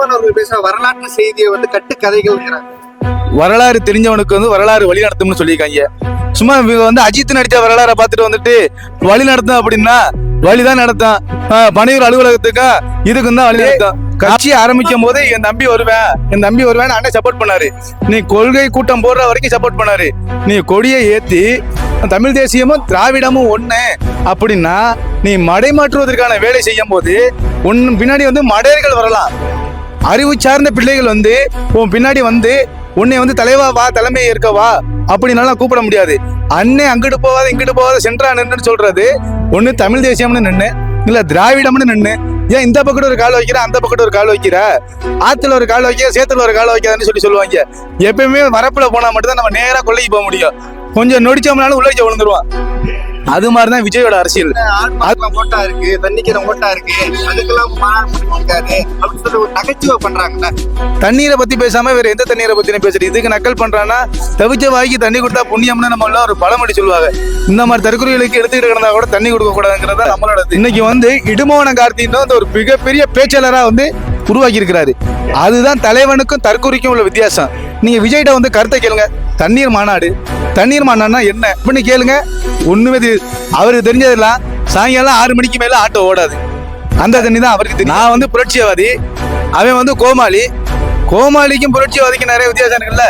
சீமான் அவர்கள் பேசுற வரலாற்று செய்தியை வந்து கட்டுக்கதைகள். வரலாறு தெரிஞ்சவனுக்கு வந்து வரலாறு வழி நடத்தும்னு சொல்லியிருக்காங்க. சும்மா இவங்க வந்து அஜித் நடிச்ச வரலாறை பார்த்துட்டு வந்துட்டு வழி நடத்தும் அப்படின்னா வழிதான் நடத்தும். பணியூர் அலுவலகத்துக்கும் இதுக்கும் தான் வழி நடத்தும். கட்சி ஆரம்பிக்கும் போது என் தம்பி வருவேன் அண்ணன் சப்போர்ட் பண்ணாரு. நீ கொள்கை கூட்டம் போடுற வரைக்கும் சப்போர்ட் பண்ணாரு. நீ கொடியை ஏத்தி தமிழ் தேசியமும் திராவிடமும் ஒண்ணு அப்படின்னா நீ மடைமாற்றுவதற்கான வேலை செய்யும் போது ஒன்னு பின்னாடி வந்து மடையர்கள் வரலாம். அறிவு சார்ந்த பிள்ளைகள் வந்து உன் பின்னாடி வந்து உன்னை வந்து தலைவா வா, தலைமையை இருக்க வா அப்படின்னாலும் கூப்பிட முடியாது. அண்ணே அங்கிட்டு போவாத இங்கிட்டு போவாத சென்ட்ரா நின்றுன்னு சொல்றது ஒண்ணு தமிழ் தேசியம்னு நின்று, இல்ல திராவிடம்னு நின்று. ஏன் இந்த பக்கத்து ஒரு கால் வைக்கிற, அந்த பக்கத்து ஒரு கால் வைக்கிற, ஆத்துல ஒரு கால் வைக்க, சேத்துல ஒரு கால் வைக்காதுன்னு சொல்லுவாங்க. எப்பயுமே வரப்புல போனா மட்டும்தான் நம்ம நேரா கொள்ளைக்கு போக முடியும். கொஞ்சம் நொடிச்சோம்னாலும் உள்ள விழுந்துருவான். அது மாதிரிதான் விஜயோட அரசியல். ஓட்டா இருக்கு, தண்ணிக்கிற ஓட்டா இருக்கு, அதுக்கெல்லாம் இருக்காது அப்படின்னு சொல்லி ஒரு நகைச்சுவை பண்றாங்கல்ல. தண்ணீரை பத்தி பேசாம வேற எந்த தண்ணீரை பத்தி பேசுறது? இதுக்கு நக்கல் பண்றான்னா தவிச்ச வாய்க்கு தண்ணி கொடுத்தா புண்ணியம்னு நம்ம எல்லாம் ஒரு பழமொழி சொல்லுவாங்க. இந்த மாதிரி தற்கொலைகளுக்கு எடுத்துக்கிட்டு கிடந்தா கூட தண்ணி கொடுக்க கூடாதுங்கிறதா நம்மளோட. இன்னைக்கு வந்து இடுமோன கார்த்தின்னு வந்து ஒரு மிகப்பெரிய பேச்சாளரா வந்து உருவாக்கி இருக்கிறாரு. அதுதான் தலைவனுக்கும் தற்கொலைக்கும் உள்ள வித்தியாசம். நீங்க விஜய்கிட்ட வந்து கருத்தை கேளுங்க. தண்ணீர் மாநாடுனா என்ன அப்படின்னு கேளுங்க. ஒண்ணுமே அவருக்கு தெரிஞ்சதெல்லாம் சாயங்காலம் 6 மணிக்கு மேல ஆட்டோ ஓடாது. அந்த தண்ணி தான் அவருக்கு தெரியும். நான் வந்து புரட்சிவாதி, அவன் வந்து கோமாளிக்கும் புரட்சிவாதிக்கும் நிறைய வித்தியாசம் இருக்குல்ல.